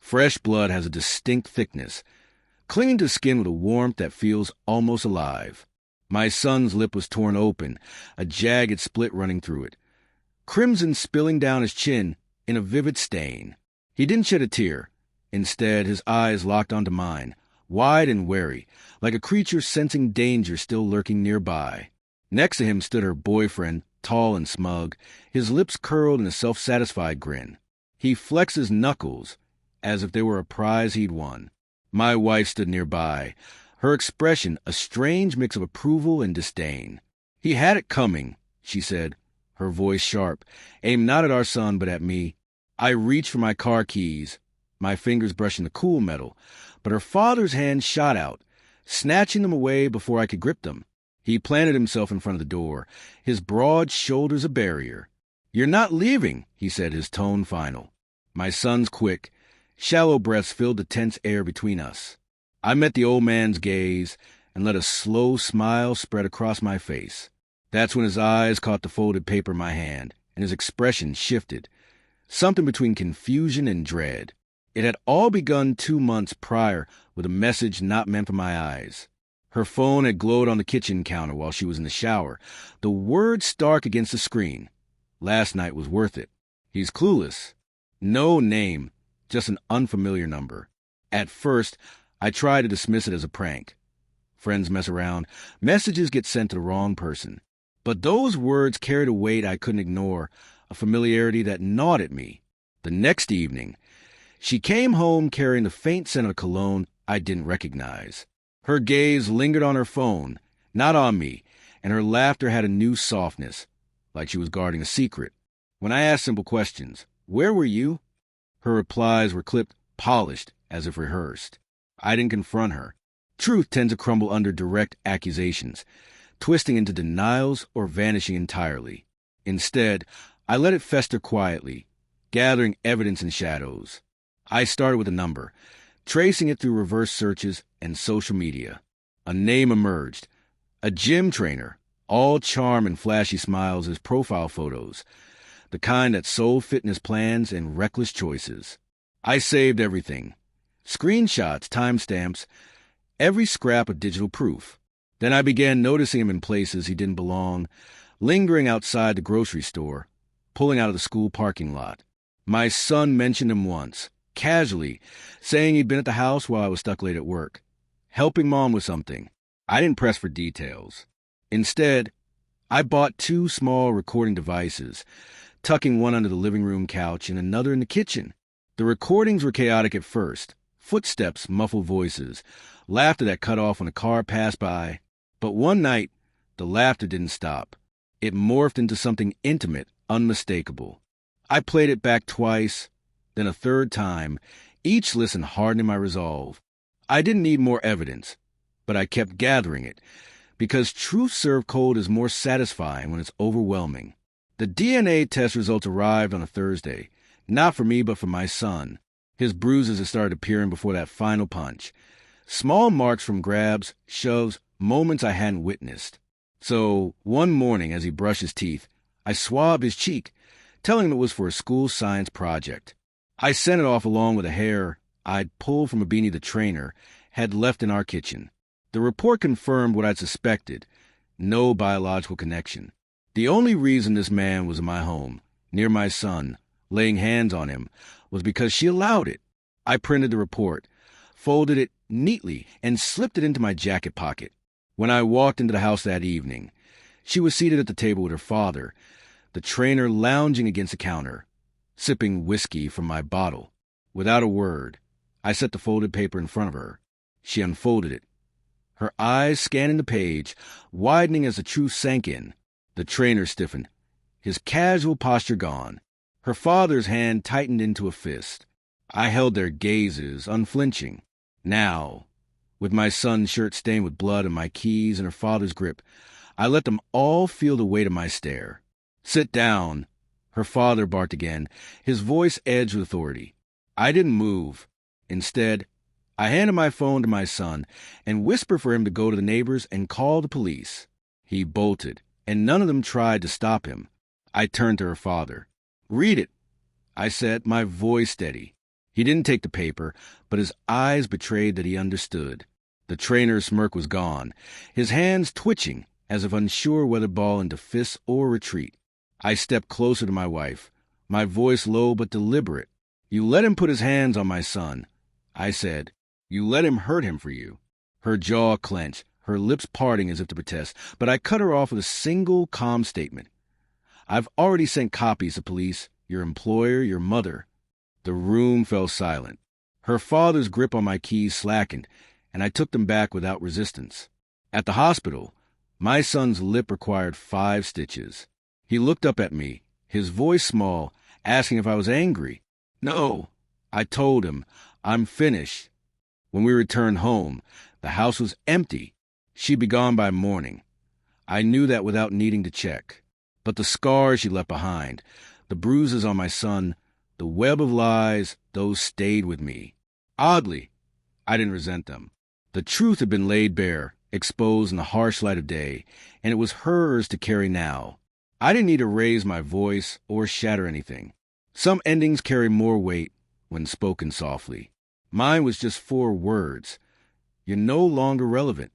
Fresh blood has a distinct thickness, clinging to skin with a warmth that feels almost alive. My son's lip was torn open, a jagged split running through it, crimson spilling down his chin in a vivid stain. He didn't shed a tear. Instead, his eyes locked onto mine, wide and wary, like a creature sensing danger still lurking nearby. Next to him stood her boyfriend, tall and smug, his lips curled in a self-satisfied grin. He flexed his knuckles as if they were a prize he'd won. My wife stood nearby, her expression a strange mix of approval and disdain. "He had it coming," she said, her voice sharp, aimed not at our son but at me. I reached for my car keys, my fingers brushing the cool metal, but her father's hand shot out, snatching them away before I could grip them. He planted himself in front of the door, his broad shoulders a barrier. "You're not leaving," he said, his tone final. My son's quick, shallow breaths filled the tense air between us. I met the old man's gaze and let a slow smile spread across my face. That's when his eyes caught the folded paper in my hand, and his expression shifted, something between confusion and dread. It had all begun 2 months prior with a message not meant for my eyes. Her phone had glowed on the kitchen counter while she was in the shower, the word stark against the screen. Last night was worth it. He's clueless. No name, just an unfamiliar number. At first, I tried to dismiss it as a prank. Friends mess around. Messages get sent to the wrong person. But those words carried a weight I couldn't ignore, a familiarity that gnawed at me. The next evening, she came home carrying the faint scent of cologne I didn't recognize. Her gaze lingered on her phone, not on me, and her laughter had a new softness, like she was guarding a secret. When I asked simple questions, "Where were you?" her replies were clipped, polished, as if rehearsed. I didn't confront her. Truth tends to crumble under direct accusations, twisting into denials or vanishing entirely. Instead, I let it fester quietly, gathering evidence in shadows. I started with a number, tracing it through reverse searches and social media. A name emerged. A gym trainer, all charm and flashy smiles as profile photos, the kind that sold fitness plans and reckless choices. I saved everything. Screenshots, timestamps, every scrap of digital proof. Then I began noticing him in places he didn't belong, lingering outside the grocery store, pulling out of the school parking lot. My son mentioned him once, casually, saying he'd been at the house while I was stuck late at work, helping Mom with something. I didn't press for details. Instead, I bought 2 small recording devices, tucking one under the living room couch and another in the kitchen. The recordings were chaotic at first, footsteps, muffled voices, laughter that cut off when a car passed by. But one night, the laughter didn't stop. It morphed into something intimate, unmistakable. I played it back twice, then a third time, each listen hardening my resolve. I didn't need more evidence, but I kept gathering it, because truth served cold is more satisfying when it's overwhelming. The DNA test results arrived on a Thursday, not for me but for my son. His bruises had started appearing before that final punch. Small marks from grabs, shoves, moments I hadn't witnessed. So, one morning as he brushed his teeth, I swabbed his cheek, telling him it was for a school science project. I sent it off along with a hair I'd pulled from a beanie the trainer had left in our kitchen. The report confirmed what I'd suspected. No biological connection. The only reason this man was in my home, near my son, laying hands on him, was because she allowed it. I printed the report, folded it neatly, and slipped it into my jacket pocket. When I walked into the house that evening, she was seated at the table with her father, the trainer lounging against the counter, sipping whiskey from my bottle. Without a word, I set the folded paper in front of her. She unfolded it, her eyes scanning the page, widening as the truth sank in. The trainer stiffened, his casual posture gone. Her father's hand tightened into a fist. I held their gazes, unflinching. Now, with my son's shirt stained with blood and my keys in her father's grip, I let them all feel the weight of my stare. "Sit down," her father barked again, his voice edged with authority. I didn't move. Instead, I handed my phone to my son and whispered for him to go to the neighbors and call the police. He bolted, and none of them tried to stop him. I turned to her father. "Read it," I said, my voice steady. He didn't take the paper, but his eyes betrayed that he understood. The trainer's smirk was gone, his hands twitching, as if unsure whether ball into fists or retreat. I stepped closer to my wife, my voice low but deliberate. "You let him put his hands on my son," I said. "You let him hurt him for you." Her jaw clenched, her lips parting as if to protest, but I cut her off with a single calm statement. "I've already sent copies to police, your employer, your mother." The room fell silent. Her father's grip on my keys slackened, and I took them back without resistance. At the hospital, my son's lip required 5 stitches. He looked up at me, his voice small, asking if I was angry. "No," I told him, "I'm finished." When we returned home, the house was empty. She'd be gone by morning. I knew that without needing to check. But the scars she left behind, the bruises on my son, the web of lies, those stayed with me. Oddly, I didn't resent them. The truth had been laid bare, exposed in the harsh light of day, and it was hers to carry now. I didn't need to raise my voice or shatter anything. Some endings carry more weight when spoken softly. Mine was just 4 words. "You're no longer relevant."